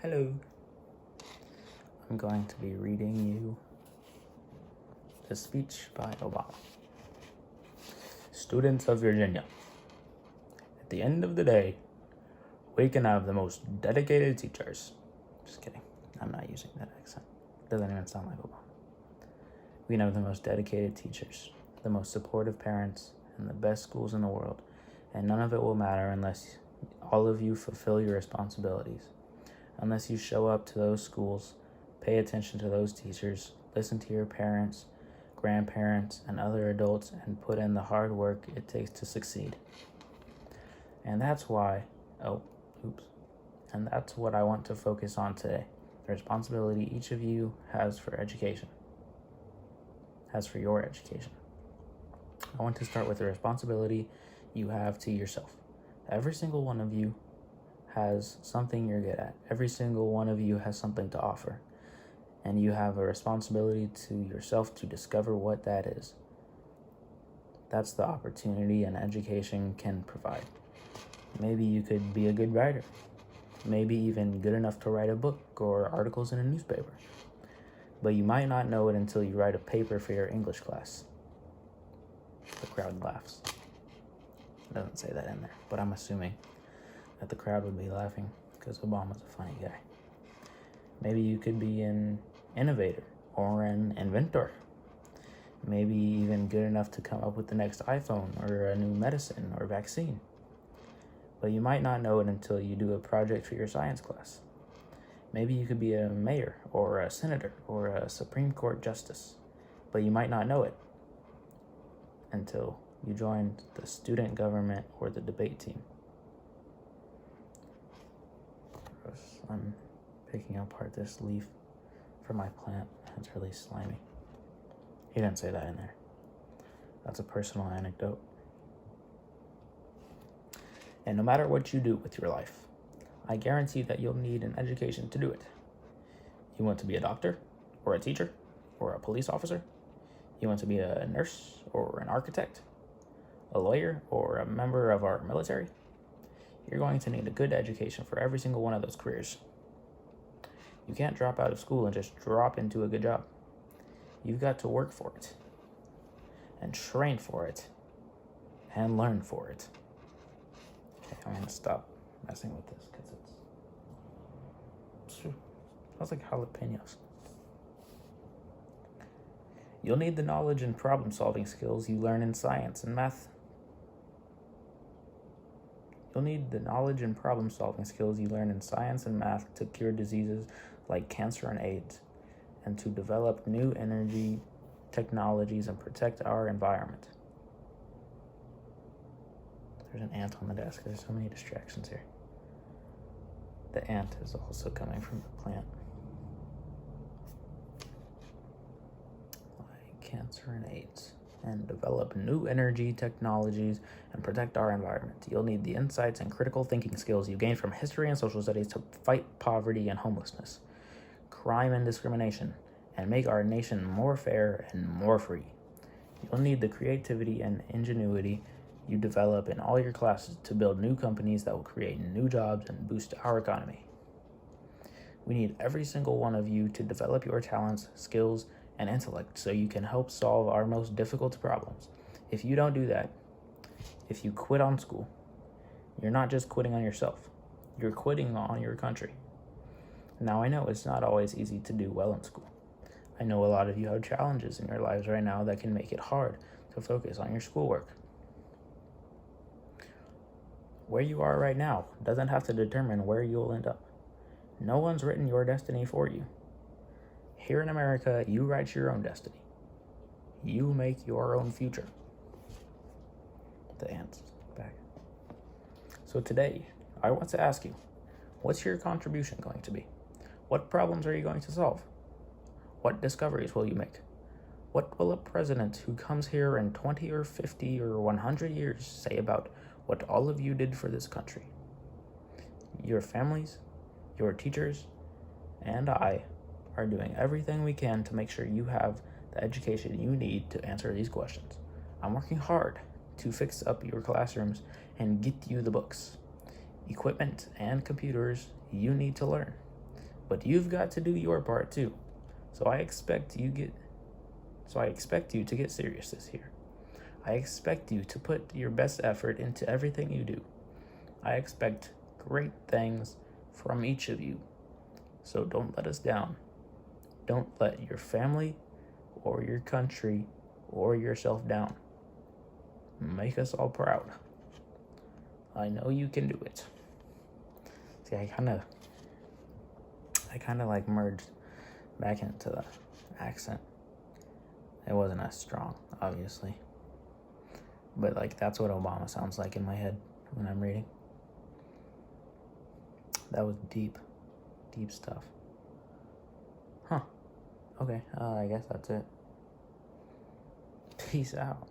Hello. I'm going to be reading you the speech by Obama. Students of Virginia, at the end of the day, we can have the most dedicated teachers. Just kidding. I'm not using that accent. It doesn't even sound like Obama. We can have the most dedicated teachers, the most supportive parents, and the best schools in the world. And none of it will matter unless all of you fulfill your responsibilities. Unless you show up to those schools, pay attention to those teachers, listen to your parents, grandparents, and other adults, and put in the hard work it takes to succeed. And that's why, and that's what I want to focus on today. The responsibility each of you has for education, has for your education. I want to start with the responsibility you have to yourself. Every single one of you has something you're good at. Every single one of you has something to offer. And you have a responsibility to yourself to discover what that is. That's the opportunity an education can provide. Maybe you could be a good writer. Maybe even good enough to write a book or articles in a newspaper. But you might not know it until you write a paper for your English class. The crowd laughs. It doesn't say that in there, but I'm assuming that the crowd would be laughing because Obama's a funny guy. Maybe you could be an innovator or an inventor. Maybe even good enough to come up with the next iPhone or a new medicine or vaccine. But you might not know it until you do a project for your science class. Maybe you could be a mayor or a senator or a Supreme Court justice. But you might not know it until you join the student government or the debate team. I'm picking apart this leaf for my plant. It's really slimy. He didn't say that in there. That's a personal anecdote. And no matter what you do with your life, I guarantee that you'll need an education to do it. You want to be a doctor or a teacher or a police officer? You want to be a nurse or an architect, a lawyer or a member of our military? You're going to need a good education for every single one of those careers. You can't drop out of school and just drop into a good job. You've got to work for it, and train for it, and learn for it. Okay, I'm gonna stop messing with this because it smells like jalapenos. You'll need the knowledge and problem-solving skills you learn in science and math. You'll need the knowledge and problem-solving skills you learn in science and math to cure diseases like cancer and AIDS, and to develop new energy technologies and protect our environment. There's an ant on the desk. There's so many distractions here. The ant is also coming from the plant. Like cancer and AIDS. And develop new energy technologies and protect our environment. You'll need the insights and critical thinking skills you gain from history and social studies to fight poverty and homelessness, crime and discrimination, and make our nation more fair and more free. You'll need the creativity and ingenuity you develop in all your classes to build new companies that will create new jobs and boost our economy. We need every single one of you to develop your talents, skills, and intellect so you can help solve our most difficult problems. If you don't do that, if you quit on school, you're not just quitting on yourself, you're quitting on your country. Now, I know it's not always easy to do well in school. I know a lot of you have challenges in your lives right now that can make it hard to focus on your schoolwork. Where you are right now doesn't have to determine where you'll end up. No one's written your destiny for you. Here in America, you write your own destiny. You make your own future. The ant's back. So today, I want to ask you, what's your contribution going to be? What problems are you going to solve? What discoveries will you make? What will a president who comes here in 20 or 50 or 100 years say about what all of you did for this country? Your families, your teachers, and I are doing everything we can to make sure you have the education you need to answer these questions. I'm working hard to fix up your classrooms and get you the books. equipment and computers you need to learn. But you've got to do your part too. So I expect you to get serious this year. I expect you to put your best effort into everything you do. I expect great things from each of you. So don't let us down. Don't let your family or your country or yourself down. Make us all proud. I know you can do it. See, I kind of like merged back into the accent. It wasn't as strong, obviously. But like that's what Obama sounds like in my head when I'm reading. That was deep stuff. Huh. Okay, I guess that's it. Peace out.